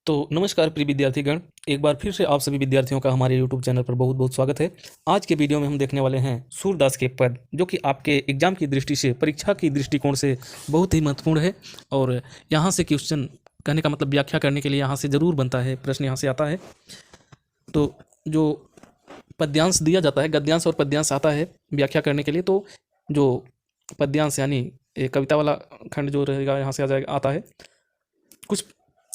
तो नमस्कार प्रिय विद्यार्थीगण, एक बार फिर से आप सभी विद्यार्थियों का हमारे YouTube चैनल पर बहुत बहुत स्वागत है। आज के वीडियो में हम देखने वाले हैं सूरदास के पद, जो कि आपके एग्जाम की दृष्टि से, परीक्षा की दृष्टिकोण से बहुत ही महत्वपूर्ण है। और यहाँ से क्वेश्चन, कहने का मतलब व्याख्या करने के लिए यहाँ से ज़रूर बनता है, प्रश्न यहाँ से आता है। तो जो पद्यांश दिया जाता है, गद्यांश और पद्यांश आता है व्याख्या करने के लिए। तो जो पद्यांश यानी कविता वाला खंड जो रहेगा, यहाँ से आ जाएगा, आता है। कुछ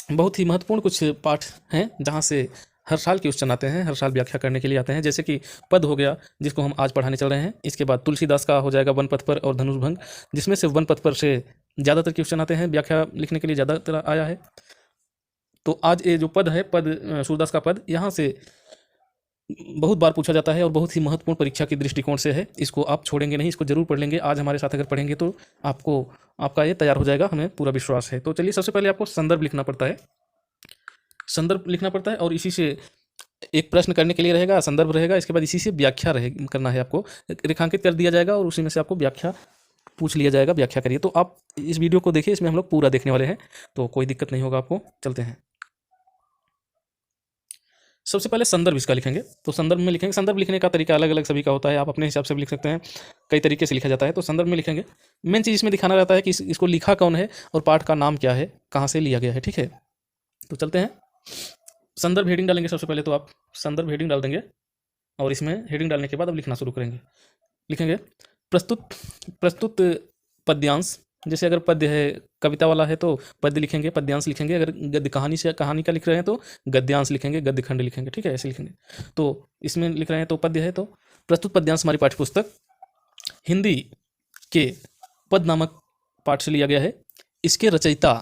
बहुत ही महत्वपूर्ण कुछ पाठ हैं जहाँ से हर साल क्वेश्चन आते हैं, हर साल व्याख्या करने के लिए आते हैं। जैसे कि पद हो गया, जिसको हम आज पढ़ाने चल रहे हैं। इसके बाद तुलसीदास का हो जाएगा वन पथ पर और धनुर्भंग, जिसमें से वन पथ पर से ज़्यादातर क्वेश्चन आते हैं, व्याख्या लिखने के लिए ज़्यादातर आया है। तो आज ये जो पद है, सूरदास का पद, यहाँ से बहुत बार पूछा जाता है और बहुत ही महत्वपूर्ण परीक्षा की दृष्टिकोण से है। इसको आप छोड़ेंगे नहीं, इसको जरूर पढ़ लेंगे। आज हमारे साथ अगर पढ़ेंगे तो आपका ये तैयार हो जाएगा, हमें पूरा विश्वास है। तो चलिए, सबसे पहले आपको संदर्भ लिखना पड़ता है। संदर्भ लिखना पड़ता है और इसी से एक प्रश्न करने के लिए रहेगा, संदर्भ रहेगा। इसके बाद इसी से व्याख्या करना है आपको, रेखांकित कर दिया जाएगा और उसी में से आपको व्याख्या पूछ लिया जाएगा, व्याख्या करिए। तो आप इस वीडियो को देखिए, इसमें हम लोग पूरा देखने वाले हैं, तो कोई दिक्कत नहीं होगा आपको। चलते हैं। सबसे पहले संदर्भ इसका लिखेंगे। तो संदर्भ में लिखेंगे, संदर्भ लिखने का तरीका अलग अलग सभी का होता है, आप अपने हिसाब से भी लिख सकते हैं, कई तरीके से लिखा जाता है। तो संदर्भ में लिखेंगे, मेन चीज़ इसमें दिखाना रहता है कि इसको लिखा कौन है और पाठ का नाम क्या है, कहाँ से लिया गया है। ठीक है, तो चलते हैं। संदर्भ हेडिंग डालेंगे सबसे पहले। तो आप संदर्भ हेडिंग डाल देंगे और इसमें हेडिंग डालने के बाद अब लिखना शुरू करेंगे। लिखेंगे प्रस्तुत पद्यांश। जैसे अगर पद्य है, कविता वाला है तो पद्य लिखेंगे, पद्यांश लिखेंगे। अगर गद्य कहानी का लिख रहे हैं तो गद्यांश लिखेंगे, गद्य खंड लिखेंगे। ठीक है, ऐसे लिखेंगे। तो इसमें लिख रहे हैं तो पद्य है, तो प्रस्तुत पद्यांश हमारी पाठ्यपुस्तक हिंदी के पद नामक पाठ से लिया गया है। इसके रचयिता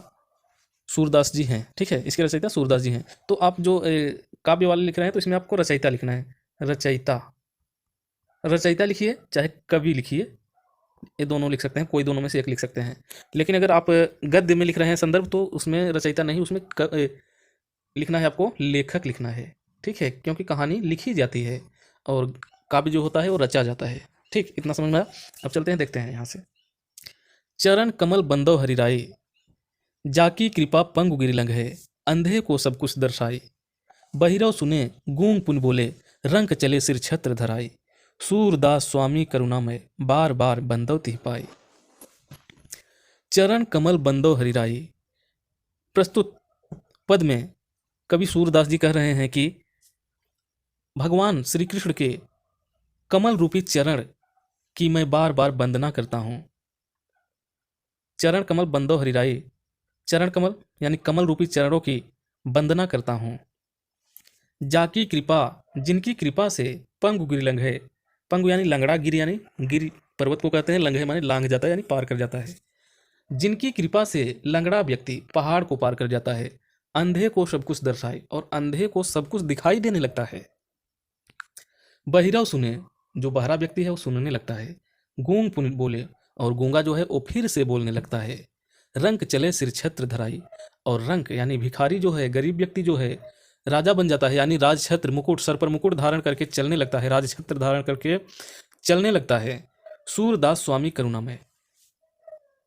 सूरदास जी हैं। ठीक है, इसके रचयिता सूरदास जी हैं। तो आप जो काव्य वाले लिख रहे हैं तो इसमें आपको रचयिता लिखना है। रचयिता लिखिए, चाहे कवि लिखिए, ये दोनों लिख सकते हैं, कोई दोनों में से एक लिख सकते हैं। लेकिन अगर आप गद्य में लिख रहे हैं संदर्भ, तो उसमें रचयिता नहीं, उसमें लिखना है आपको, लेखक लिखना है। ठीक है, क्योंकि कहानी लिखी जाती है और काव्य जो होता है वो रचा जाता है। ठीक, इतना समझ में आया। अब चलते हैं, देखते हैं यहाँ से। चरण कमल बंदो हरिराई, जाकी कृपा पंगु गिरिलंग है, अंधे को सब कुछ दर्शाई, बहिरव सुने गूंग पुन बोले, रंक चले सिर छत्र धराई, सूरदास स्वामी करुणामय, बार बार बंदव तिह पाई। चरण कमल बंदो हरिराई। प्रस्तुत पद में कवि सूरदास जी कह रहे हैं कि भगवान श्री कृष्ण के कमल रूपी चरण की मैं बार बार वंदना करता हूं। चरण कमल बंदो हरिराई, चरण कमल यानी कमल रूपी चरणों की वंदना करता हूं। जाकी कृपा, जिनकी कृपा से पंगु गिरिलंग है, पंगु यानी लंगड़ा, गिर यानी गिर पर्वत को कहते हैं, लंघ है माने लांघ जाता है, यानी पार कर जाता है। जिनकी कृपा से लंगड़ा व्यक्ति पहाड़ को पार कर जाता है, अंधे को सब कुछ दर्शाए, और अंधे को सब कुछ दिखाई देने लगता है। बहिरव सुने, जो बहरा व्यक्ति है वो सुनने लगता है। गूंग पुन बोले, और गूंगा जो है वो फिर से बोलने लगता है। रंक चले सिर छत्र धराई, और रंक यानी भिखारी जो है, गरीब व्यक्ति जो है, राजा बन जाता है, यानी राज छत्र, मुकुट, सर पर मुकुट धारण करके चलने लगता है, राज छत्र धारण करके चलने लगता है। सूरदास स्वामी करुणामय,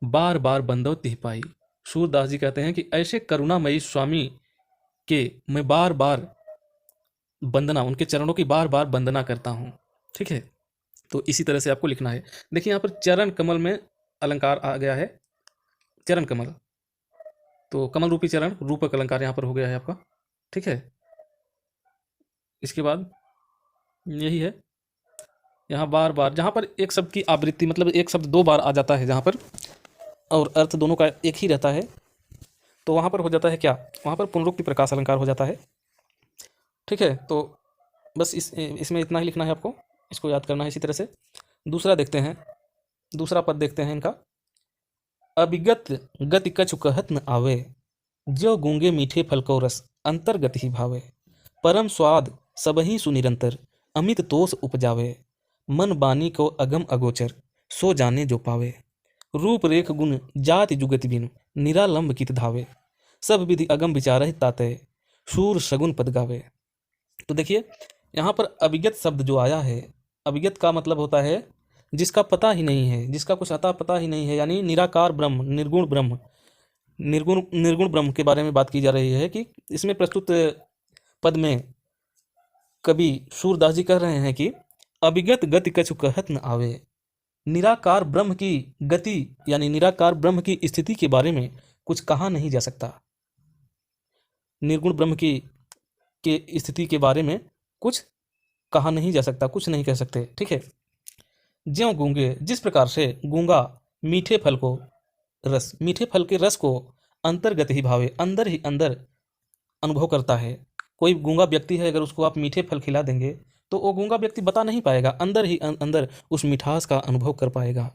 बार बार बंदव तिह पाई। सूरदास जी कहते हैं कि ऐसे करुणामयी स्वामी के मैं बार बार वंदना, उनके चरणों की बार बार वंदना करता हूँ। ठीक है, तो इसी तरह से आपको लिखना है। देखिए यहाँ पर चरण कमल में अलंकार आ गया है, चरण कमल, तो कमल रूपी चरण, रूपक अलंकार यहाँ पर हो गया है आपका। ठीक है, इसके बाद यही है, यहाँ बार बार, जहाँ पर एक शब्द की आवृत्ति, मतलब एक शब्द दो बार आ जाता है जहाँ पर, और अर्थ दोनों का एक ही रहता है, तो वहाँ पर हो जाता है क्या, वहाँ पर पुनरुक्ति प्रकाश अलंकार हो जाता है। ठीक है, तो बस इसमें इतना ही लिखना है आपको, इसको याद करना है इसी तरह से। दूसरा देखते हैं, दूसरा पद देखते हैं इनका। अभिगत गति कछु कहत न आवे, जो गूंगे मीठे फल को रस अंतर्गत ही भावे, परम स्वाद सबही सुनिरंतर, अमित तोष उपजावे, मन बानी को अगम अगोचर, सो जाने जो पावे, रूप रेख गुण जाति जुगति बिनु, निरालंब कित धावे, सब विधि अगम विचारहि तातय, शूर शगुन पद गावे। तो देखिए यहाँ पर अभिगत शब्द जो आया है, अभिगत का मतलब होता है जिसका पता ही नहीं है, जिसका कुछ अता पता ही नहीं है, यानी निराकार ब्रह्म, निर्गुण ब्रह्म, निर्गुण निर्गुण ब्रह्म के बारे में बात की जा रही है कि इसमें प्रस्तुत पद में कवि सूरदास जी कह रहे हैं कि अभिगत गति कछु कहत न आवे। निराकार ब्रह्म की गति यानी निराकार ब्रह्म की स्थिति के बारे में कुछ कहा नहीं जा सकता। निर्गुण ब्रह्म की के स्थिति के बारे में कुछ कहा नहीं जा सकता, कुछ नहीं कह सकते। ठीक है। ज्यों गूंगे, जिस प्रकार से गूंगा मीठे फल के रस को अंतर्गत ही भावे, अंदर ही अंदर अनुभव करता है। कोई गूंगा व्यक्ति है, अगर उसको आप मीठे फल खिला देंगे तो वो गूंगा व्यक्ति बता नहीं पाएगा, अंदर ही अंदर उस मिठास का अनुभव कर पाएगा।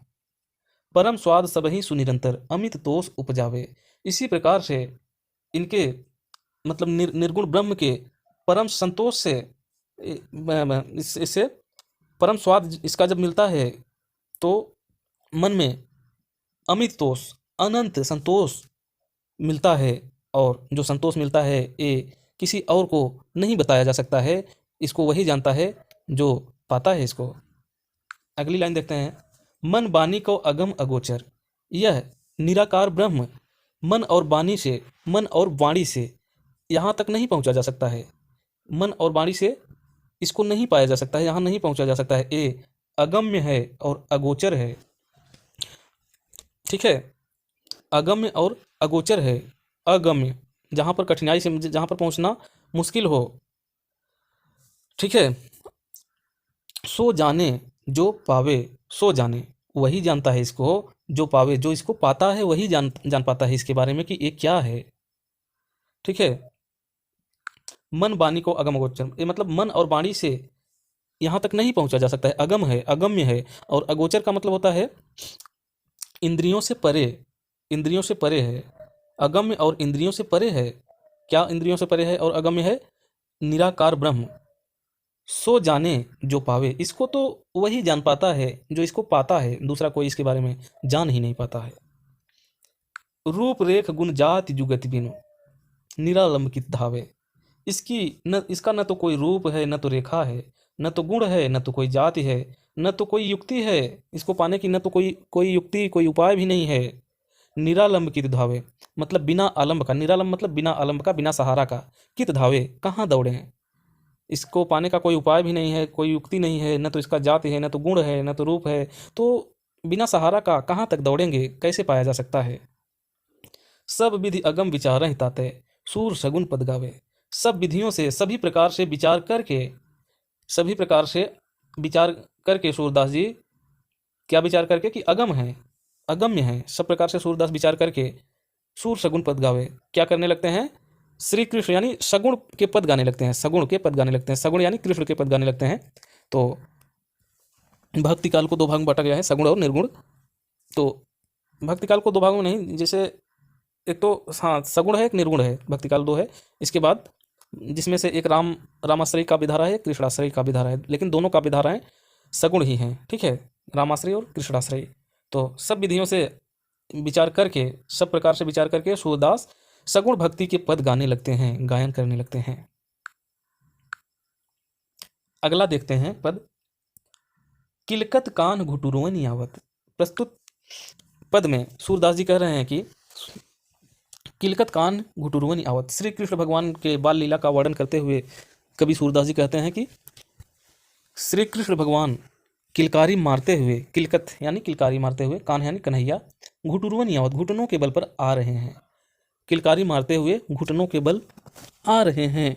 परम स्वाद सबहि सुनिरंतर, अमित तोष उपजावे। इसी प्रकार से इनके मतलब निर्गुण ब्रह्म के परम संतोष से इससे परम स्वाद इसका जब मिलता है तो मन में अमित तोष, अनंत संतोष मिलता है। और जो संतोष मिलता है ये किसी और को नहीं बताया जा सकता है, इसको वही जानता है जो पाता है इसको। अगली लाइन देखते हैं। मन वाणी को अगम अगोचर, यह निराकार ब्रह्म मन और वाणी से यहाँ तक नहीं पहुँचा जा सकता है। मन और वाणी से इसको नहीं पाया जा सकता है, यहाँ नहीं पहुँचा जा सकता है। ये अगम्य है और अगोचर है। ठीक है। अगम्य और अगोचर है। अगम्य जहाँ पर कठिनाई से, जहाँ पर पहुँचना मुश्किल हो। ठीक है। सो जाने जो पावे, सो जाने वही जानता है इसको जो पावे, जो इसको पाता है वही जान पाता है इसके बारे में कि ये क्या है। ठीक है। मन वाणी को अगम अगोचर, ये मतलब मन और वाणी से यहाँ तक नहीं पहुँचा जा सकता है। अगम है, अगम्य है। और अगोचर का मतलब होता है इंद्रियों से परे, इंद्रियों से परे है। अगम्य और इंद्रियों से परे है। क्या इंद्रियों से परे है और अगम्य है? निराकार ब्रह्म। सो जाने जो पावे, इसको तो वही जान पाता है जो इसको पाता है, दूसरा कोई इसके बारे में जान ही नहीं पाता है। रूप रेख गुण जाति जुगति बिनु, निरालंब की धावे। इसका न तो कोई रूप है, न तो रेखा है, न तो गुण है, न तो कोई जाति है, न तो कोई युक्ति है इसको पाने की, न तो कोई युक्ति, कोई उपाय भी नहीं है। निरालंब कित धावे, मतलब बिना आलंब का। निरालंब मतलब बिना आलंब का, बिना सहारा का। कित धावे, कहाँ दौड़े हैं। इसको पाने का कोई उपाय भी नहीं है, कोई युक्ति नहीं है, न तो इसका जाति है, न तो गुण है, न तो रूप है, तो बिना सहारा का कहाँ तक दौड़ेंगे, कैसे पाया जा सकता है। सब विधि अगम विचार ताते, सूर सगुन पद गावे। सब विधियों से, सभी प्रकार से विचार करके सूरदास जी क्या विचार करके कि अगम है, अगम्य है। सब प्रकार से सूरदास विचार करके सूर सगुन पद गावे, क्या करने लगते हैं? श्री कृष्ण यानी सगुण के पद गाने लगते हैं, सगुण के पद गाने लगते हैं। सगुण यानी कृष्ण के पद गाने लगते हैं। तो भक्ति काल को दो भाग में बांटा गया है, सगुण और निर्गुण। तो भक्ति काल को दो भागों में नहीं, जैसे एक तो हाँ सगुण है, एक निर्गुण है, भक्ति काल दो है। इसके बाद जिसमें से एक रामाश्रय का विधारा है, कृष्णाश्रय का विधारा है, लेकिन दोनों का विधाराएं सगुण ही हैं। ठीक है, रामाश्रय और कृष्णाश्रय। तो सब विधियों से विचार करके, सब प्रकार से विचार करके सूरदास सगुण भक्ति के पद गाने लगते हैं, गायन करने लगते हैं। अगला देखते हैं पद। किलकत कान घुटुरों नियावत। प्रस्तुत पद में सूरदास जी कह रहे हैं कि किलकत कान घुटुरों नियावत, श्री कृष्ण भगवान के बाल लीला का वर्णन करते हुए कवि सूरदास जी कहते हैं कि श्री कृष्ण भगवान किलकारी मारते हुए, किलकत यानी किलकारी मारते हुए, कान यानी कन्हैया, घुटुरों नियावत घुटनों के बल पर आ रहे हैं। किलकारी मारते हुए घुटनों के बल आ रहे हैं।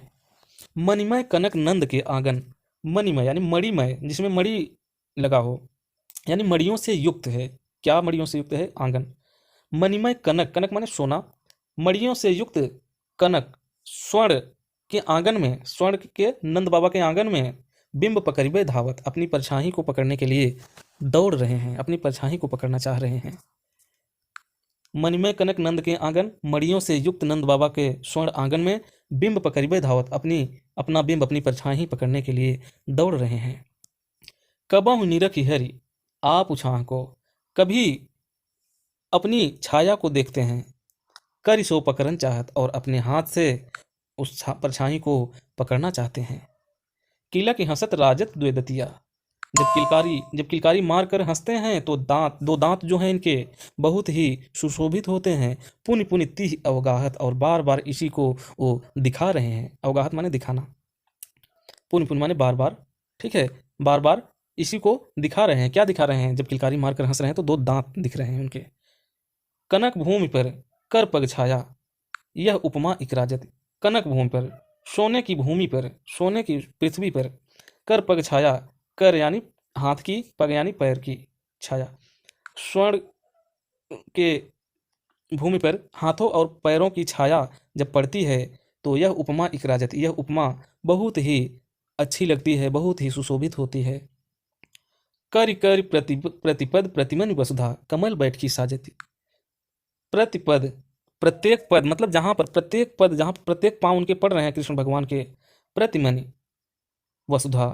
मणिमय कनक नंद के आंगन, मणिमय यानी मणिमय, जिसमें मणि लगा हो, यानी मणियों से युक्त है। क्या मणियों से युक्त है? आंगन। मणिमय कनक, कनक माने सोना, मणियों से युक्त कनक स्वर्ण के आंगन में, स्वर्ण के नंद बाबा के आंगन में बिंब पकड़िबे धावत, अपनी परछाई को पकड़ने के लिए दौड़ रहे हैं, अपनी परछाई को पकड़ना चाह रहे हैं। मणिमय कनक नंद के आंगन, मणियों से युक्त नंद बाबा के स्वर्ण आंगन में बिंब पकड़िबे धावत, अपना बिंब, अपनी परछाई पकड़ने के लिए दौड़ रहे हैं। कबहु निरखि हरि आप उछाह को, कभी अपनी छाया को देखते हैं। करि सो पकड़न चाहत, और अपने हाथ से उस परछाई को पकड़ना चाहते हैं। किला की हंसत राजत द्वेदतिया, जब किलकारी मार कर हंसते हैं तो दो दांत जो हैं इनके बहुत ही सुशोभित होते हैं। पुनि पुनि तिह अवगाहत, और बार बार इसी को वो दिखा रहे हैं। अवगाहत माने दिखाना, पुनि पुनि माने बार बार, ठीक है, बार बार इसी को दिखा रहे हैं। क्या दिखा रहे हैं? जब किलकारी मारकर हंस रहे हैं तो दो दांत दिख रहे हैं उनके। कनक भूमि पर कर पग छाया, यह उपमा इकराजत। कनक भूमि पर, सोने की भूमि पर, सोने की पृथ्वी पर, कर पग छाया, कर यानी हाथ की, पग यानी पैर की छाया, स्वर्ण के भूमि पर हाथों और पैरों की छाया जब पड़ती है तो यह उपमा इकराजत, यह उपमा बहुत ही अच्छी लगती है, बहुत ही सुशोभित होती है। कर कर प्रतिपद प्रतिमन वसुधा, कमल बैठ की साजती। प्रतिपद, प्रत्येक पद मतलब जहां पर प्रत्येक पद, जहां पर प्रत्येक पांव उनके पड़ रहे हैं कृष्ण भगवान के। प्रतिमनि वसुधा,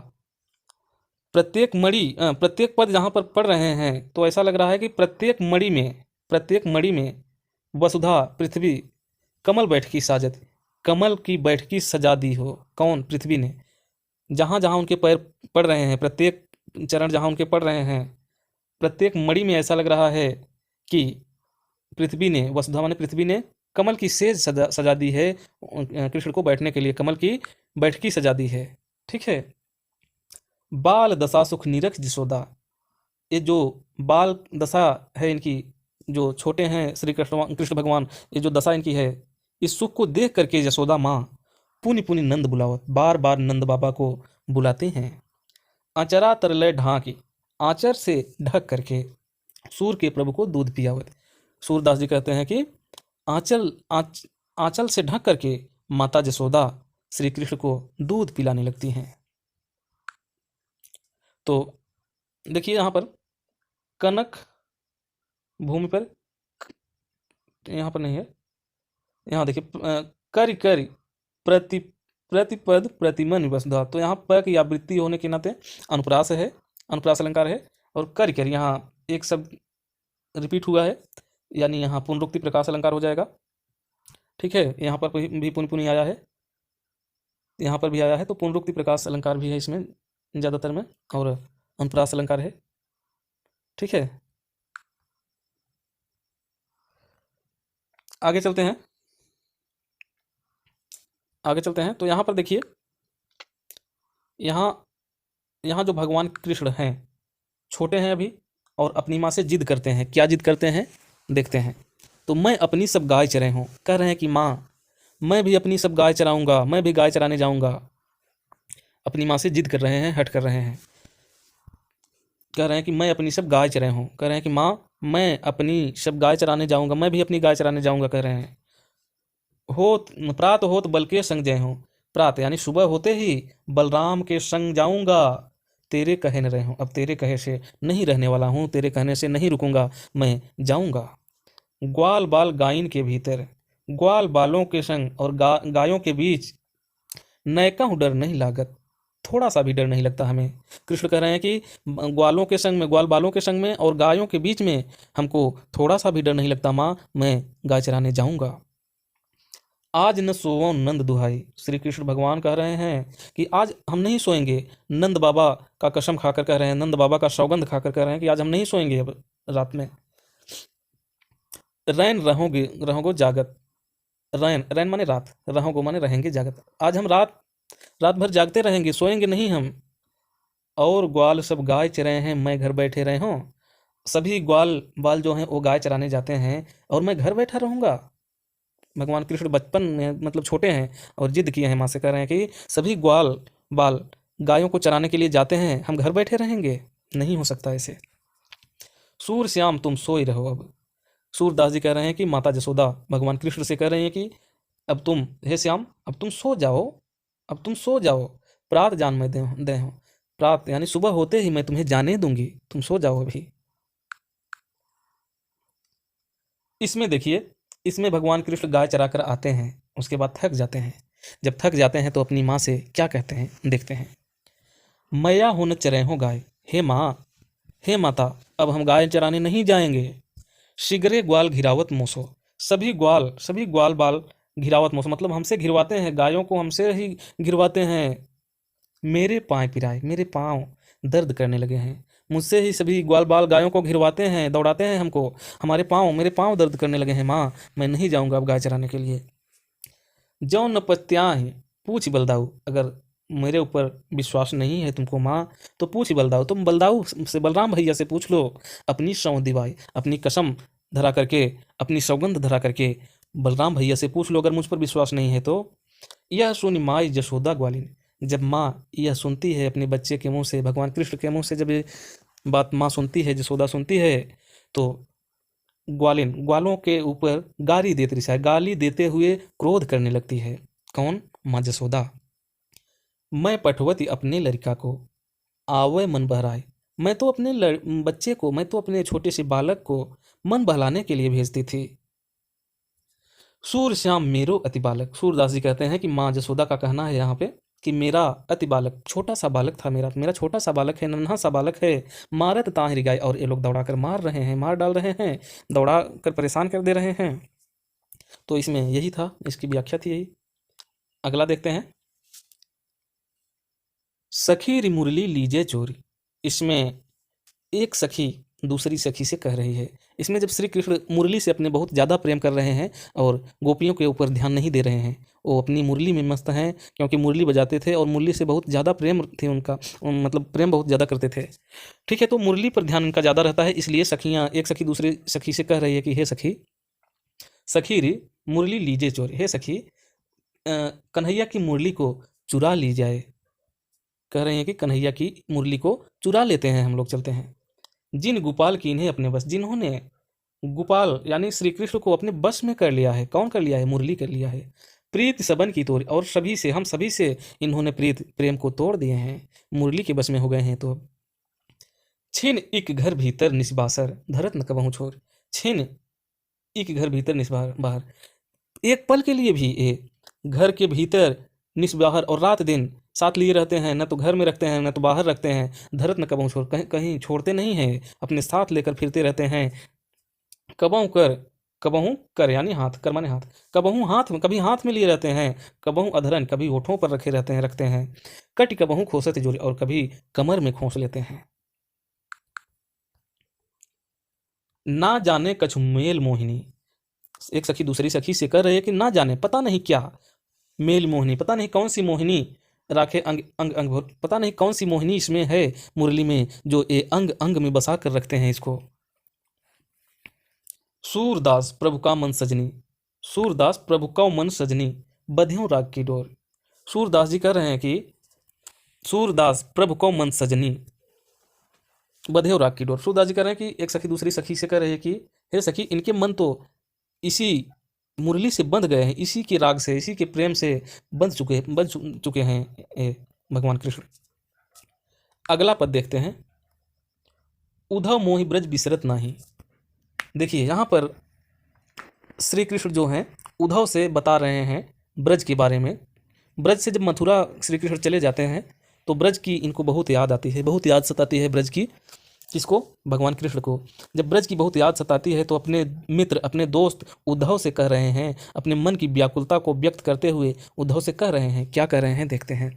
प्रत्येक मणि, प्रत्येक पद जहां पर पड़ रहे हैं तो ऐसा लग रहा है कि प्रत्येक मणि में वसुधा पृथ्वी, कमल बैठकी साजत, कमल की बैठकी सजा दी हो। कौन? पृथ्वी ने। जहां जहां उनके पैर पड़ रहे हैं, प्रत्येक चरण जहां उनके पड़ रहे हैं, प्रत्येक मणि में ऐसा लग रहा है कि पृथ्वी ने, वसुधा माने पृथ्वी ने कमल की सेज सजा दी है कृष्ण को बैठने के लिए, कमल की बैठकी सजा दी है। ठीक है। बाल दशा सुख निरख जसोदा, ये जो बाल दशा है इनकी, जो छोटे हैं श्री कृष्ण भगवान, ये जो दशा इनकी है, इस सुख को देख करके यशोदा माँ पुनि पुनि नंद बुलावत, बार बार नंद बाबा को बुलाते हैं। आचरा तरलय ढांकी, आचर से ढक करके सूर के प्रभु को दूध पियावत। सूरदास जी कहते हैं कि आंचल से ढक करके माता यशोदा श्री कृष्ण को दूध पिलाने लगती हैं। तो देखिए यहाँ पर कनक भूमि पर, यहाँ पर नहीं है, यहाँ देखिए कर कर प्रतिपद प्रतिमन वसुधा, तो यहाँ प की आवृत्ति होने के नाते अनुप्रास है, अनुप्रास अलंकार है। और कर कर यहाँ एक शब्द रिपीट हुआ है, यानी यहाँ पुनरुक्ति प्रकाश अलंकार हो जाएगा। ठीक है, यहाँ पर भी पुनि पुनि आया है, यहाँ पर भी आया है, तो पुनरुक्ति प्रकाश अलंकार भी है इसमें ज़्यादातर में, और अनुप्रास अलंकार है। ठीक है, आगे चलते हैं, आगे चलते हैं। तो यहाँ पर देखिए, यहाँ जो भगवान कृष्ण हैं, छोटे हैं अभी, और अपनी माँ से जिद करते हैं। क्या जिद करते हैं देखते हैं। तो मैं अपनी सब गाय चराए हूँ, कह रहे हैं कि माँ मैं भी अपनी सब गाय चराऊंगा, मैं भी गाय चराने जाऊंगा। अपनी माँ से जिद कर रहे हैं, हट कर रहे हैं, कह रहे हैं कि मैं अपनी सब गाय चराए हूँ, कह रहे हैं कि माँ मैं अपनी सब गाय चराने जाऊंगा, मैं भी अपनी गाय चराने जाऊंगा, कह रहे हैं। होत प्रात होत बल के संग जय हूँ, प्रात यानी सुबह होते ही बलराम के संग जाऊंगा, तेरे कहे न रहे हूँ, अब तेरे कहे से नहीं रहने वाला हूँ, तेरे कहने से नहीं रुकूंगा, मैं जाऊंगा। ग्वाल बाल गायन के भीतर, ग्वाल बालों के संग और गायों के बीच नैका डर नहीं लागत, थोड़ा सा भी डर नहीं लगता हमें। कृष्ण कह रहे हैं कि ग्वालों के संग में, ग्वाल बालों के संग में और गायों के बीच में हमको थोड़ा सा भी डर नहीं लगता माँ, मैं गाय चराने जाऊंगा। आज न सोओ नंद दुहाई, श्री कृष्ण भगवान कह रहे हैं कि आज हम नहीं सोएंगे। नंद बाबा का कसम खाकर कह रहे हैं, नंद बाबा का सौगंध खाकर कह रहे हैं कि आज हम नहीं सोएंगे अब रात में। रैन रहोगो जागत, रैन रैन माने रात, रहोगो माने रहेंगे जागत, आज हम रात भर जागते रहेंगे, सोएंगे नहीं हम। और ग्वाल सब गाय चराए हैं, मैं घर बैठे रहे हों, सभी ग्वाल बाल जो हैं वो गाय चराने जाते हैं और मैं घर बैठा रहूँगा। भगवान कृष्ण बचपन में मतलब छोटे हैं और जिद किए हैं माँ से, कह रहे हैं कि सभी ग्वाल बाल गायों को चराने के लिए जाते हैं, हम घर बैठे रहेंगे, नहीं हो सकता ऐसे। सूर श्याम तुम सोई रहो, अब सूरदास जी कह रहे हैं कि माता जसोदा भगवान कृष्ण से कह रही हैं कि अब तुम, हे श्याम अब तुम सो जाओ, अब तुम सो जाओ, प्रात जान मैं दे हूँ, प्रात यानी सुबह होते ही मैं तुम्हें जाने दूंगी, तुम सो जाओ अभी। इसमें देखिए, इसमें भगवान कृष्ण गाय चराकर आते हैं, उसके बाद थक जाते हैं। जब थक जाते हैं तो अपनी माँ से क्या कहते हैं देखते हैं। मैया हो न चरे हो गाय, हे माँ, हे माता अब हम गाय चराने नहीं जाएंगे। शीघ्रे ग्वाल घिरावत मोसो, सभी ग्वाल बाल घिरावत मोसो मतलब हमसे घिरवाते हैं, गायों को हमसे ही घिरवाते हैं। मेरे पाँव पिराए, मेरे पाँव दर्द करने लगे हैं। मुझसे ही सभी ग्वाल बाल गायों को घिरवाते हैं, दौड़ाते हैं हमको। मेरे पाँव दर्द करने लगे हैं माँ, मैं नहीं जाऊँगा अब गाय चराने के लिए। जौ न पत्याहि पूछ बलदाऊ, अगर मेरे ऊपर विश्वास नहीं है तुमको माँ तो पूछ बलदाऊ, तुम बलदाऊ से, बलराम भैया से पूछ लो। अपनी सौंध दिवाई, अपनी कसम धरा करके, अपनी सौगंध धरा करके बलराम भैया से पूछ लो अगर मुझ पर विश्वास नहीं है तो। यह सुनी माई जशोदा ग्वालिन, जब माँ यह सुनती है अपने बच्चे के मुंह से, भगवान कृष्ण के मुंह से जब ये बात माँ सुनती है, जशोदा सुनती है, तो ग्वालिन ग्वालों के ऊपर गाली देते हुए क्रोध करने लगती है। कौन? माँ जसोदा। मैं पठवती अपने लड़का को आवे मन बहराए, मैं तो अपने बच्चे को, मैं तो अपने छोटे से बालक को मन बहलाने के लिए भेजती थी। सूर श्याम मेरो अति बालक, सूरदास जी कहते हैं कि माँ जसोदा का कहना है यहाँ पे कि मेरा अति बालक, छोटा सा बालक था, मेरा छोटा सा बालक है, नन्हा सा बालक है। मारत ताहिर गाय, और ये लोग दौड़ा कर मार रहे हैं, मार डाल रहे हैं, दौड़ा कर परेशान कर दे रहे हैं। तो इसमें यही था, इसकी व्याख्या थी यही। अगला देखते हैं। सखी री मुरली लीजे चोरी, इसमें एक सखी दूसरी सखी से कह रही है। इसमें जब श्री कृष्ण मुरली से अपने बहुत ज़्यादा प्रेम कर रहे हैं और गोपियों के ऊपर ध्यान नहीं दे रहे हैं, वो अपनी मुरली में मस्त हैं, क्योंकि मुरली बजाते थे और मुरली से बहुत ज़्यादा प्रेम थे उनका, मतलब प्रेम बहुत ज़्यादा करते थे। ठीक है, तो मुरली पर ध्यान उनका ज़्यादा रहता है, इसलिए सखियाँ, एक सखी दूसरी सखी से कह रही है कि हे सखी, सखी री मुरली लीजे चोरी, हे सखी कन्हैया की मुरली को चुरा ली जाए। कह रहे हैं कि कन्हैया की मुरली को चुरा लेते हैं हम लोग, चलते हैं। जिन गोपाल की इन्हें अपने बस, जिन्होंने गोपाल यानी श्री कृष्ण को अपने बस में कर लिया है, कौन कर लिया है? मुरली कर लिया है। प्रीत सबन की तोड़, और सभी से, हम सभी से इन्होंने प्रेम को तोड़ दिए हैं, मुरली के बस में हो गए हैं। तो छिन एक घर भीतर निस्बासर धरत न कबहू छोर, छिन एक घर भीतर निस्बाहर, बाहर एक पल के लिए भी ये घर के भीतर निस्बाहर, और रात दिन साथ लिए रहते हैं, न तो घर में रखते हैं न तो बाहर रखते हैं। धरत न कबहू छोड़, कहीं कहीं छोड़ते नहीं हैं, अपने साथ लेकर फिरते रहते हैं। कबहू कर यानी हाथ, कर माने हाथ, कबहू हाथ में, कभी हाथ में लिए रहते हैं, कबहू अधरन, कभी होठों पर रखते हैं। कट कबहू खोसत जोरी, और कभी कमर में खोस लेते हैं। ना जाने कछु मेल मोहिनी, एक सखी दूसरी सखी से कह रही है कि ना जाने, पता नहीं क्या मेल मोहिनी, पता नहीं कौन सी मोहिनी राखे अंग अंग अंग भर, पता नहीं कौन सी मोहिनी इसमें है मुरली में, जो ये अंग अंग में बसा कर रखते हैं इसको। सूरदास प्रभु का मन सजनी, सूरदास प्रभु का मन सजनी, बधियों राग की डोर। सूरदास जी कह रहे हैं कि सूरदास प्रभु को मन सजनी, बधियों राग की डोर। सूरदास जी कह रहे हैं कि एक सखी दूसरी सखी से कह रहे हैं कि हे सखी, इनके मन तो इसी मुरली से बंध गए हैं, इसी के राग से, इसी के प्रेम से बंध चुके हैं भगवान कृष्ण। अगला पद देखते हैं। उद्धव मोहि ब्रज बिसरत नाही, देखिए यहाँ पर श्री कृष्ण जो हैं उद्धव से बता रहे हैं ब्रज के बारे में। ब्रज से जब मथुरा श्री कृष्ण चले जाते हैं तो ब्रज की इनको बहुत याद आती है, बहुत याद सताती है ब्रज की। किसको? भगवान कृष्ण को। जब ब्रज की बहुत याद सताती है तो अपने मित्र, अपने दोस्त उद्धव से कह रहे हैं, अपने मन की व्याकुलता को व्यक्त करते हुए उद्धव से कह रहे हैं। क्या कह रहे हैं देखते हैं।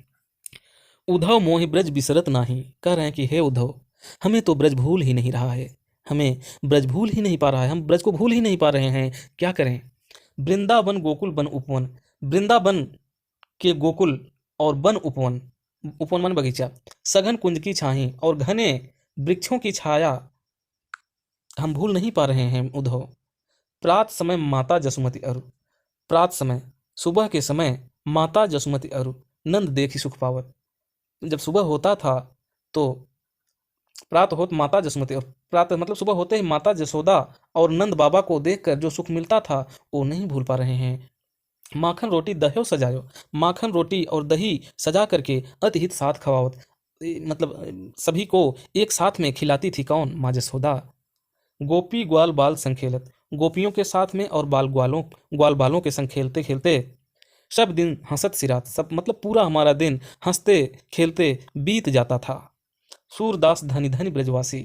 उद्धव मोहि ब्रज बिसरत नाही, कह रहे हैं कि हे उद्धव, हमें तो ब्रज भूल ही नहीं रहा है, हमें ब्रज भूल ही नहीं पा रहा है, हम ब्रज को भूल ही नहीं पा रहे हैं, क्या करें। वृंदावन गोकुल वन उपवन, वृंदावन के गोकुल और वन उपवन, उपवन मन बगीचा, सघन कुंज की छाही और घने वृक्षों की छाया हम भूल नहीं पा रहे हैं उद्धव। प्रात समय माता जसुमति अरु, प्रात समय, सुबह के समय, माता जसुमति अरु, नंद देखी सुख पावत। जब सुबह होता था तो प्रात होत माता जसुमति, और प्रातः मतलब सुबह होते ही माता जसोदा और नंद बाबा को देखकर जो सुख मिलता था वो नहीं भूल पा रहे हैं। माखन रोटी दह्यो सजायो, माखन रोटी और दही सजा करके अतिहित साथ खवावत, मतलब सभी को एक साथ में खिलाती थी। कौन? माँ जसोदा। गोपी ग्वाल बाल संग खेलत, गोपियों के साथ में और ग्वाल बालों के संग खेलते खेलते सब दिन हंसत सिरात, सब मतलब पूरा हमारा दिन हंसते खेलते बीत जाता था। सूरदास धनी धनी ब्रजवासी,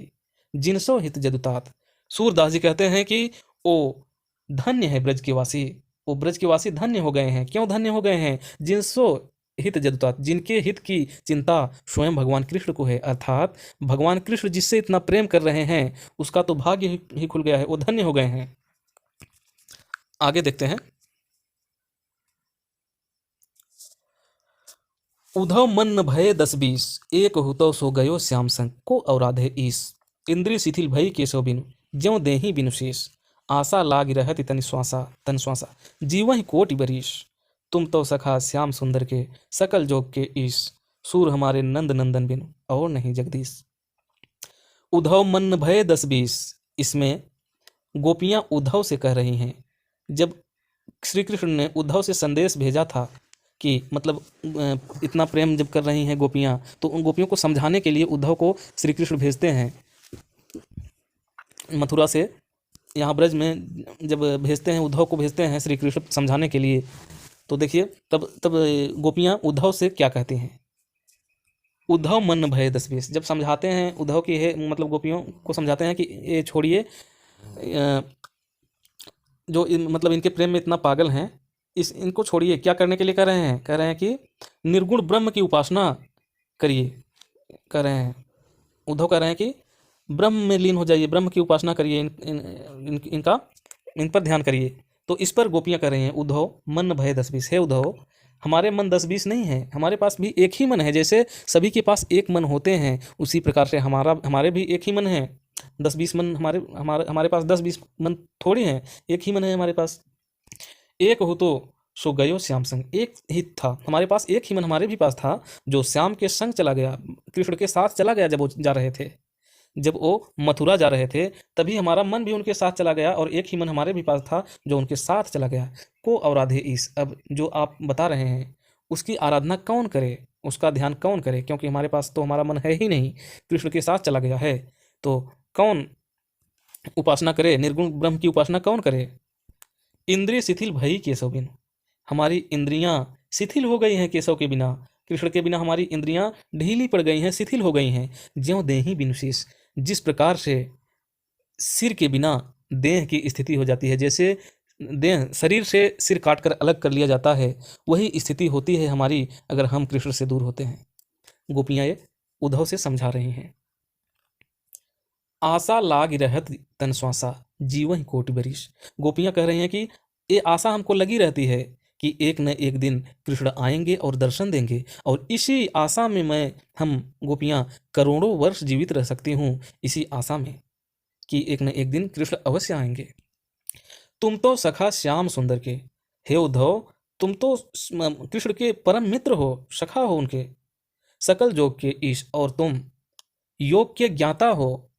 जिनसो हित जदुतात, सूरदास जी कहते हैं कि ओ धन्य है ब्रज के वासी, वो ब्रज के वासी धन्य हो गए हैं। क्यों धन्य हो गए हैं? जिनसो हित जदुता, जिनके हित की चिंता स्वयं भगवान कृष्ण को है, अर्थात भगवान कृष्ण जिससे इतना प्रेम कर रहे हैं उसका तो भाग्य ही खुल गया है, वो धन्य हो गए हैं। आगे देखते हैं। उधव मन न भये 10-20, एक हुतो सो गयो श्याम संग को औराधे ईस। इंद्रिय शिथिल भई केशव बिनु, ज्यों देहि बिनु शेष। आशा लाग रहत तन श्वासा, जीवहि कोटि बरीस। तुम तो सखा श्याम सुंदर के, सकल जोग के ईश। सूर हमारे नंद नंदन बिनु, और नहीं जगदीश। उधव मन भये 10-20, इसमें गोपियां उद्धव से कह रही हैं। जब श्री कृष्ण ने उद्धव से संदेश भेजा था कि मतलब इतना प्रेम जब कर रही हैं गोपियां, तो उन गोपियों को समझाने के लिए उद्धव को श्री कृष्ण भेजते हैं मथुरा से। यहाँ ब्रज में जब भेजते हैं, उद्धव को भेजते हैं श्री कृष्ण समझाने के लिए, तो देखिए तब गोपियां उद्धव से क्या कहती हैं। उद्धव मन भय 10-20, जब समझाते हैं उद्धव की है, मतलब गोपियों को समझाते हैं कि ये छोड़िए, जो मतलब इनके प्रेम में इतना पागल हैं, इनको छोड़िए। क्या करने के लिए कह रहे हैं? कह रहे हैं कि निर्गुण ब्रह्म की उपासना करिए, कह रहे हैं। उद्धव कह रहे हैं कि ब्रह्म में लीन हो जाइए, ब्रह्म की उपासना करिए, इन पर ध्यान करिए। तो इस पर गोपियां कह रही हैं, उद्धव मन भय 10-20, है उद्धव हमारे मन 10-20 नहीं है, हमारे पास भी एक ही मन है। जैसे सभी के पास एक मन होते हैं, उसी प्रकार से हमारे भी एक ही मन है। 10-20 मन हमारे पास 10-20 मन थोड़ी हैं, एक ही मन है हमारे पास। एक हो तो सो गयो श्याम संग, एक ही था हमारे पास, एक ही मन हमारे भी पास था, जो श्याम के संग चला गया, कृष्ण के साथ चला गया। जब वो जा रहे थे, जब वो मथुरा जा रहे थे, तभी हमारा मन भी उनके साथ चला गया, और एक ही मन हमारे भी पास था जो उनके साथ चला गया। को आराधे ईस, अब जो आप बता रहे हैं उसकी आराधना कौन करे, उसका ध्यान कौन करे, क्योंकि हमारे पास तो हमारा मन है ही नहीं, कृष्ण के साथ चला गया है। तो कौन उपासना करे, निर्गुण ब्रह्म की उपासना कौन करे। इंद्रिय शिथिल भई केशव बिन, हमारी इंद्रियां शिथिल हो गई हैं केशव के बिना, कृष्ण के बिना हमारी इंद्रियां ढीली पड़ गई हैं, शिथिल हो गई हैं। ज्यों देहि बिनु शीश, जिस प्रकार से सिर के बिना देह की स्थिति हो जाती है, जैसे देह शरीर से सिर काट कर अलग कर लिया जाता है, वही स्थिति होती है हमारी अगर हम कृष्ण से दूर होते हैं। गोपियां ये उद्धव से समझा रही हैं। आशा लाग रहत तन श्वासा, जीवन कोटि बरिस, गोपियां कह रही हैं कि ये आशा हमको लगी रहती है कि एक न एक दिन कृष्ण आएंगे और दर्शन देंगे, और इसी आशा में हम गोपियां करोड़ों वर्ष जीवित रह सकती हूँ, इसी आशा में कि एक न एक दिन कृष्ण अवश्य आएंगे। तुम तो सखा श्याम सुंदर के, हे उद्धव तुम तो कृष्ण के परम मित्र हो, सखा हो उनके, सकल जोग के ईश, और तुम योग के ज्ञाता हो।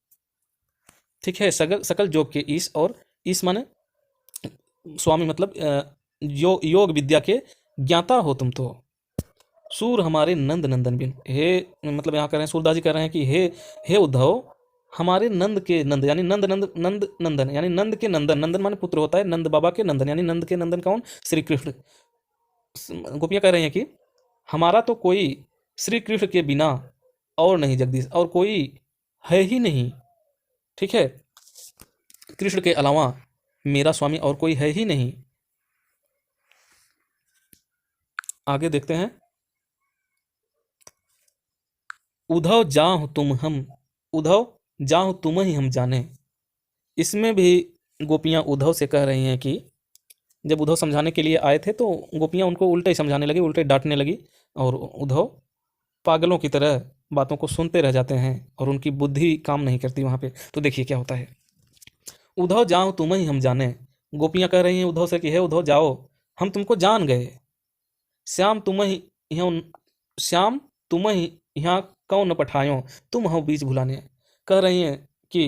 ठीक है, सकल जोग के ईश, और ईश माने स्वामी, मतलब योग विद्या के ज्ञाता हो तुम तो। सूर हमारे नंद नंदन बिन, हे मतलब यहाँ कह रहे हैं, सूरदास जी कह रहे हैं कि हे उद्धव हमारे नंद के नंद, यानी नंद नंदन, यानी नंद के नंदन, नंदन माने पुत्र होता है, नंद बाबा के नंदन, यानी नंद के नंदन कौन? श्री कृष्ण। गोपियां कह रही हैं कि हमारा तो कोई श्री कृष्ण के बिना और नहीं जगदीश, और कोई है ही नहीं। ठीक है, कृष्ण के अलावा मेरा स्वामी और कोई है ही नहीं। आगे देखते हैं। उद्धव जाहु तुम हम, उद्धव जाहु तुम ही हम जाने, इसमें भी गोपियां उद्धव से कह रही हैं कि जब उद्धव समझाने के लिए आए थे तो गोपियां उनको उल्टे समझाने लगी, उल्टे डांटने लगी, और उद्धव पागलों की तरह बातों को सुनते रह जाते हैं और उनकी बुद्धि काम नहीं करती वहां पे। तो देखिए क्या होता है। उद्धव जाओ तुम ही हम जाने, गोपियां कह रही हैं उद्धव से कि हे उद्धव जाओ, हम तुमको जान गए। श्याम तुम ही यहाँ, श्याम तुम ही यहाँ कौन न पठायो, तुम हो बीच भुलाने। कह रही हैं कि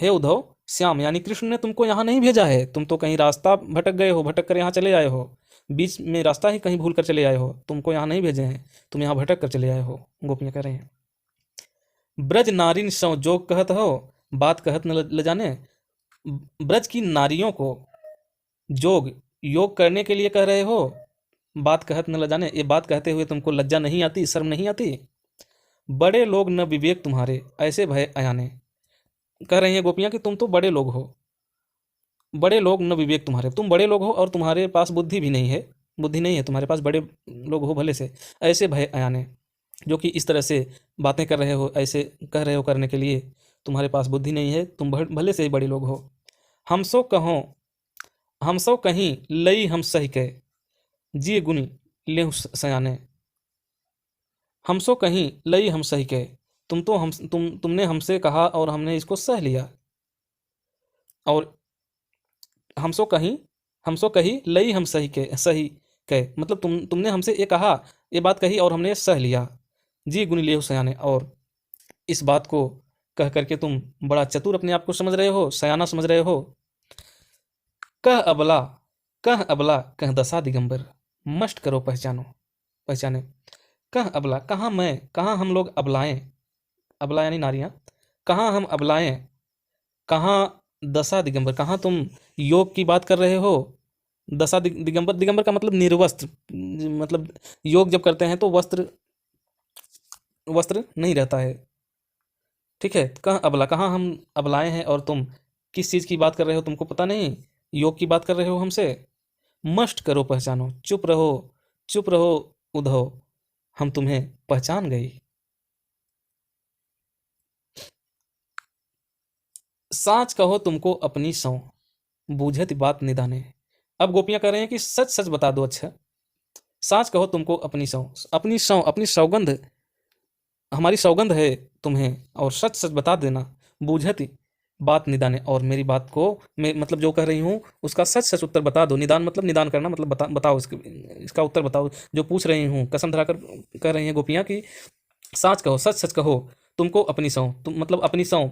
हे उद्धव, श्याम यानी कृष्ण ने तुमको यहाँ नहीं भेजा है, तुम तो कहीं रास्ता भटक गए हो, भटक कर यहाँ चले आए हो, बीच में रास्ता ही कहीं भूल कर चले आए हो, तुमको यहाँ नहीं भेजे हैं, तुम यहाँ भटक कर चले आए हो। गोपियाँ कह रही हैं। ब्रज नारिन सौ जोग कहत हो, बात कहत न ल जाने, ब्रज की नारियों को जोग योग करने के लिए कह रहे हो, बात कहत न ल जाने, ये बात कहते हुए तुमको लज्जा नहीं आती, शर्म नहीं आती। बड़े लोग न विवेक तुम्हारे, ऐसे भय अयाने। कह रही हैं गोपियां कि तुम तो बड़े लोग हो, बड़े लोग न विवेक तुम्हारे, तुम बड़े लोग हो और तुम्हारे पास बुद्धि भी नहीं है, बुद्धि नहीं है तुम्हारे पास, बड़े लोग हो भले से, ऐसे भय अयाने जो कि इस तरह से बातें कर रहे हो, ऐसे कह रहे हो करने के लिए तुम्हारे पास बुद्धि नहीं है, तुम भले से ही बड़े लोग हो। हम सो कहो, हम सो कहीं लई हम सही के, जिए गुनी लेहु सयाने। हम सो कहीं लई हम सही के, तुमने हमसे कहा और हमने इसको सह लिया। और हम सो कही लई हम सही के मतलब तुमने हमसे ये कहा, ये बात कही और हमने सह लिया। जी गुनी ले सयाने, और इस बात को कह करके तुम बड़ा चतुर अपने आप को समझ रहे हो, सयाना समझ रहे हो। कह अबला, कह अबला कह दशा दिगंबर, मस्ट करो पहचानो पहचाने। कह अबला, कहाँ मैं, कहाँ हम लोग अबलाएं, अबला यानी नारियां, कहाँ हम अबलाएं, कहाँ दशा दिगंबर, कहाँ तुम योग की बात कर रहे हो। दशा दिगंबर, दिगंबर का मतलब निर्वस्त्र, मतलब योग जब करते हैं तो वस्त्र वस्त्र नहीं रहता है। ठीक है, कहाँ अबला, कहाँ हम अबलाएं हैं, और तुम किस चीज़ की बात कर रहे हो, तुमको पता नहीं, योग की बात कर रहे हो हमसे। मस्ट करो पहचानो, चुप रहो, चुप रहो उद्धव, हम तुम्हें पहचान गई। साच कहो तुमको अपनी सौ, बूझत बात निदाने। अब गोपियां कह रहे हैं कि सच सच बता दो। अच्छा, साच कहो तुमको अपनी सौ, अपनी सौ, अपनी सौगंध, हमारी सौगंध है तुम्हें, और सच सच बता देना। बूझत बात निदाने, और मेरी बात को मैं मतलब जो कह रही हूँ उसका सच सच उत्तर बता दो। निदान मतलब निदान करना, मतलब बताओ इसका उत्तर बताओ जो पूछ रही हूँ। कसम धराकर कह रही हैं गोपियाँ कि साच कहो, सच सच कहो, तुमको अपनी सौ, तुम मतलब अपनी सौ,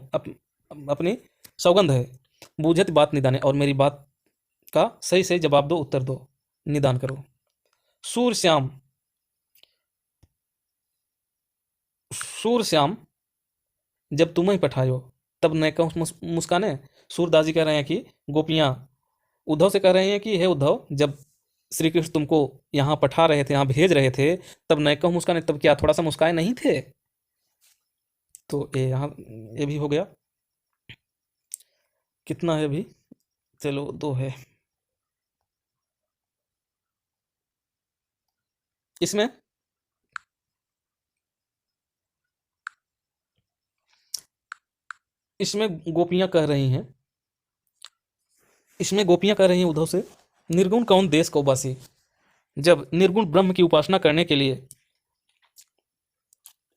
अपनी सौगंध है। बूझत बात निदाने, और मेरी बात का सही सही जवाब दो, उत्तर दो, निदान करो। सूर श्याम, सूर श्याम जब तुम्हें पठायो, तब न कहूँ मुस्काने। सूरदास जी कह रहे हैं कि गोपियाँ उद्धव से कह रहे हैं कि हे उद्धव, जब श्री कृष्ण तुमको यहाँ पठा रहे थे, यहाँ भेज रहे थे, तब न कहूँ मुस्काने, तब क्या थोड़ा सा मुस्काए नहीं थे। तो ये यहाँ ये भी हो गया। कितना है अभी, चलो 2 है इसमें। इसमें गोपियाँ कह रही हैं, इसमें गोपियाँ कह रही हैं उद्धव से, निर्गुण कौन देश को वासी। जब निर्गुण ब्रह्म की उपासना करने के लिए,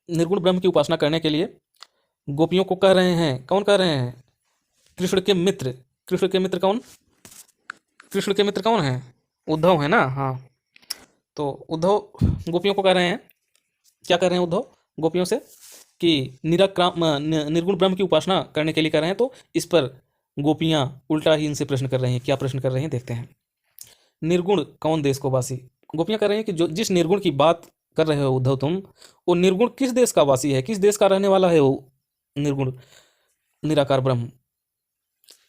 निर्गुण ब्रह्म की उपासना करने के लिए गोपियों को कह रहे हैं, कौन कह रहे हैं, कृष्ण के मित्र। कृष्ण के मित्र कौन, कृष्ण के मित्र कौन है, उद्धव है ना। हाँ, तो उद्धव गोपियों को कह रहे हैं, क्या कह रहे हैं उद्धव गोपियों से, कि निर्गुण ब्रह्म की उपासना करने के लिए कर रहे हैं। तो इस पर गोपियां उल्टा ही इनसे प्रश्न कर रही हैं। क्या प्रश्न कर रहे हैं देखते हैं। निर्गुण कौन देश को वासी, गोपियां कह रही हैं कि जो जिस निर्गुण की बात कर रहे हो उद्धव तुम, वो निर्गुण किस देश का वासी है, किस देश का रहने वाला है वो निर्गुण निराकार ब्रह्म।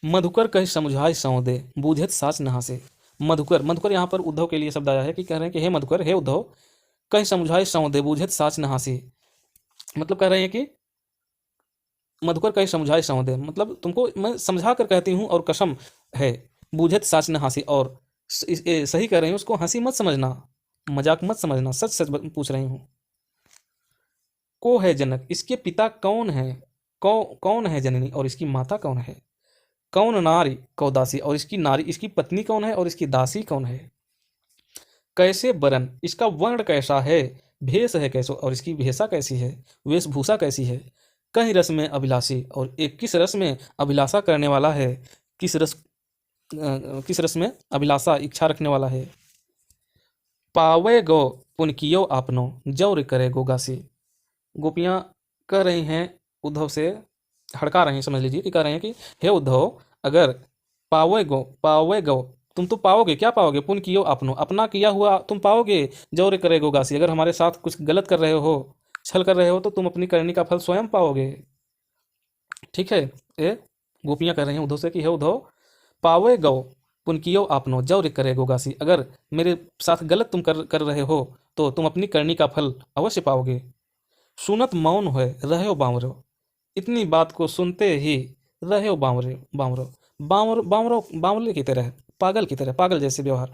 मधुकर कह समझाए सौदे, बूझत साच नहा से। मधुकर, मधुकर यहाँ पर उद्धव के लिए शब्द आया है कि कह रहे हैं कि हे मधुकर, हे उद्धव, कह समझाए सौदे, बूझत साच नहा से। मतलब कह रहे हैं कि मधुकर कहीं समझाए सौदे, मतलब तुमको मैं समझा कर कहती हूँ और कसम है। बूझत साच न हंसी, और सही कह रही हूँ, उसको हंसी मत समझना, मजाक मत समझना, सच सच पूछ रही हूँ। को है जनक, इसके पिता कौन है, कौन है जननी, और इसकी माता कौन है। कौन नारी कौ दासी, और इसकी नारी, इसकी पत्नी कौन है, और इसकी दासी कौन है। कैसे बरन, इसका वर्ण कैसा है, भेष है कैसो, और इसकी भेषा कैसी है, वेशभूषा कैसी है। कहीं रस में अभिलाषी, और एक किस रस में अभिलाषा करने वाला है, किस रस में अभिलाषा इच्छा रखने वाला है। पावे गो पुन कियो आपनो, जौर करे गोगासी। गोपियाँ कह रही हैं उद्धव से, हड़का रही हैं, समझ लीजिए कि कह रहे हैं कि हे उद्धव, अगर पावे गो तुम तो पाओगे, क्या पाओगे, पुन कियो आपनो, अपना किया हुआ तुम पाओगे, जौर करे गोगासी, अगर हमारे साथ कुछ गलत कर रहे हो, छल कर रहे हो, तो तुम अपनी करनी का फल स्वयं पाओगे। ठीक है, ये गोपियाँ कह रही हैं उद्धव से कि हे उद्धव, पावे गौ पुन कियो आपनो, जौर करे गोगासी, अगर मेरे साथ गलत तुम कर रहे हो तो तुम अपनी करनी का फल अवश्य पाओगे। सुनत मौन है रहे हो बावरो, इतनी बात को सुनते ही रहे हो बावरे बावरो, बावरो बावरो बावले की तरह, पागल की तरह, पागल जैसे व्यवहार,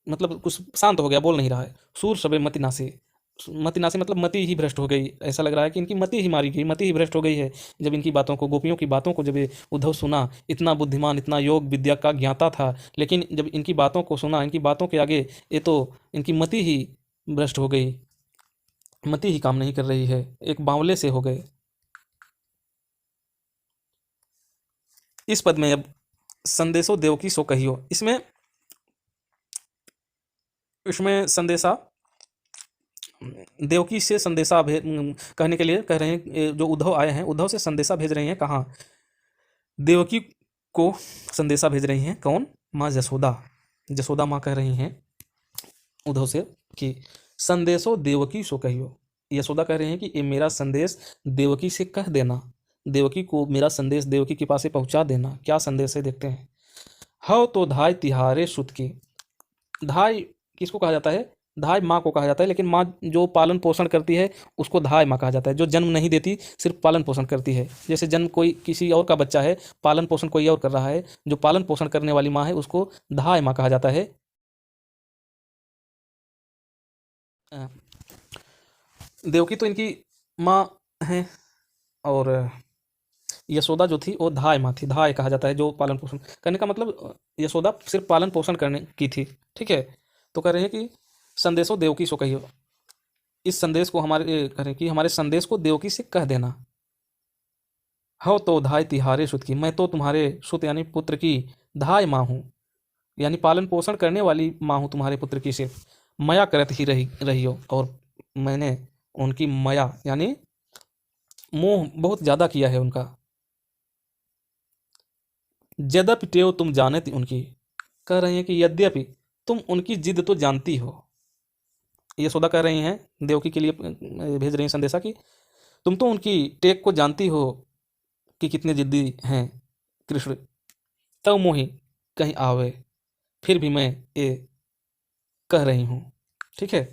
मतलब कुछ शांत हो गया, बोल नहीं रहा है। सूर सबे मति नासे, मति नासे मतलब मति ही भ्रष्ट हो गई, ऐसा लग रहा है कि इनकी मति ही मारी गई, मति ही भ्रष्ट हो गई है। जब इनकी बातों को, गोपियों की बातों को जब ये उद्धव सुना, इतना बुद्धिमान, इतना योग विद्या का ज्ञाता था, लेकिन जब इनकी बातों को सुना, इनकी बातों के आगे ये तो इनकी मति ही भ्रष्ट हो गई, मति ही काम नहीं कर रही है, एक बावले से हो गए। इस पद में अब संदेशो देवकी सो कहियो, इसमें इसमें संदेशा देवकी से संदेशा कहने के लिए कह रहे हैं, जो उद्धव आए हैं, उद्धव से संदेशा भेज रही हैं। कहाँ? देवकी को संदेशा भेज रही हैं। कौन? माँ जसोदा। जसोदा माँ कह रही हैं उद्धव से कि संदेशो देवकी सो कहियो। यशोदा कह रहे हैं कि ये मेरा संदेश देवकी से कह देना, देवकी को मेरा संदेश देवकी के पास से पहुंचा देना। क्या संदेश है, देखते हैं। हव तो धाय तिहारे सुत की। धाय किसको कहा जाता है? धाय माँ को कहा जाता है, लेकिन माँ जो पालन पोषण करती है उसको धाय माँ कहा जाता है। जो जन्म नहीं देती, सिर्फ पालन पोषण करती है। जैसे जन्म कोई किसी और का बच्चा है, पालन पोषण कोई और कर रहा है, जो पालन पोषण करने वाली माँ है उसको धाय माँ कहा जाता है। देवकी तो इनकी माँ है, और यशोदा जो थी वो धाय माँ थी। धाय कहा जाता है जो पालन पोषण करने का मतलब, यशोदा सिर्फ पालन पोषण करने की थी। ठीक है, तो कह रहे हैं कि संदेशो देवकी सो कहियो, इस संदेश को हमारे कह रहे हैं कि हमारे संदेश को देवकी से कह देना। हो तो धाय तिहारे सुत की, मैं तो तुम्हारे सुत यानी पुत्र की धाय माँ हूँ, यानी पालन पोषण करने वाली माँ हूँ तुम्हारे पुत्र की। सिर्फ मया करत ही रही हो, और मैंने उनकी मया यानी मोह बहुत ज़्यादा किया है उनका। यद्यपि टेव तुम जाने थी उनकी, कह रही हैं कि यद्यपि तुम उनकी जिद तो जानती हो। ये सौदा कह रही हैं देवकी के लिए, भेज रही हैं संदेशा कि तुम तो उनकी टेक को जानती हो कि कितने जिद्दी हैं कृष्ण। तब मोही कहीं आवे, फिर भी मैं ये कह रही हूँ। ठीक है,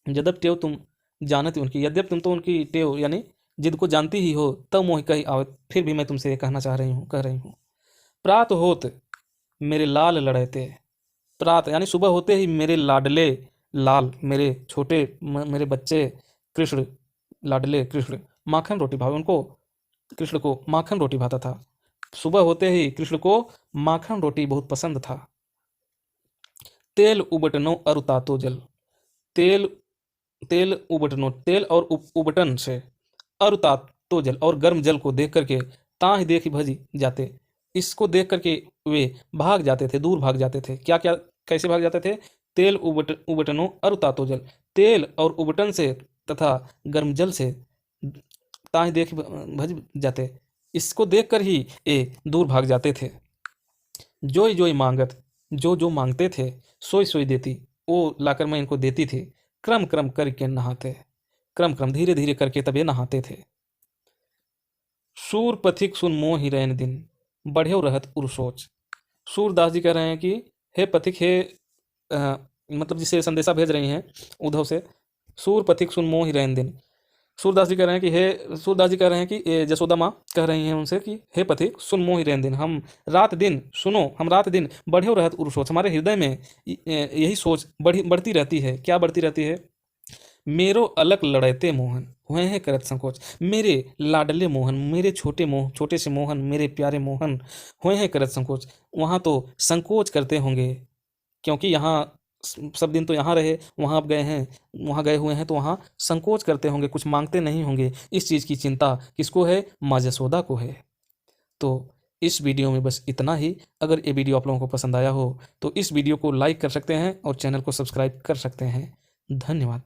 यद्यप टेव तुम जानती उनकी, यद्यप तुम तो उनकी टेव यानी जिद को जानती ही हो, तब मोही कहीं आवे, फिर भी मैं तुमसे ये कहना चाह रही हूँ, कह रही हूँ। प्रात होत मेरे लाल लड़ते, प्रात यानी सुबह होते ही मेरे लाडले लाल, मेरे छोटे मेरे बच्चे कृष्ण, लाडले कृष्ण माखन रोटी भावे, उनको कृष्ण को माखन रोटी भाता था। सुबह होते ही कृष्ण को माखन रोटी बहुत पसंद था। तेल उबटनो अरुतातो जल, तेल तेल उबटनो, तेल और उबटन से, अरुतातो जल और गर्म जल को देख करके ताहि देख भजी जाते, इसको देख करके वे भाग जाते थे, दूर भाग जाते थे। क्या क्या, कैसे भाग जाते थे? तेल उबटनो अरुतातो जल, तेल और उबटन से तथा गर्म जल से ताहि देख भज जाते, इसको देखकर ही ये दूर भाग जाते थे। जोई जोई मांगत, जो जो मांगते थे सोई सोई देती, वो लाकर मैं इनको देती थी। क्रम क्रम करके नहाते, क्रम क्रम धीरे धीरे करके तब ये नहाते थे। सूर पथिक सुन मोहि रैन दिन, बढ़्यो रहत उर सोच। सूरदास जी कह रहे हैं कि हे पथिक, हे मतलब जिसे संदेशा भेज रही हैं उद्धव से, सूर पथिक सुन मोहि रैन दिन। सूरदास जी कह रहे हैं कि हे, सूरदास जी कह रहे हैं कि जसोदा माँ कह रही हैं उनसे कि हे पथिक सुन मोहि रैन दिन, हम रात दिन सुनो, हम रात दिन बढ़्यो रहत उर सोच, हमारे हृदय में यही सोच बढ़ती रहती है। क्या बढ़ती रहती है? मेरो अलग लड़ते मोहन हुए हैं करत संकोच, मेरे लाडले मोहन, मेरे छोटे से मोहन, मेरे प्यारे मोहन हुए हैं करत संकोच। वहाँ तो संकोच करते होंगे, क्योंकि यहाँ सब दिन तो यहाँ रहे, वहाँ अब गए हैं, वहाँ गए हुए हैं, तो वहाँ संकोच करते होंगे, कुछ मांगते नहीं होंगे। इस चीज़ की चिंता किसको है? माँ जसोदा को है। तो इस वीडियो में बस इतना ही। अगर ये वीडियो आप लोगों को पसंद आया हो तो इस वीडियो को लाइक कर सकते हैं और चैनल को सब्सक्राइब कर सकते हैं। धन्यवाद।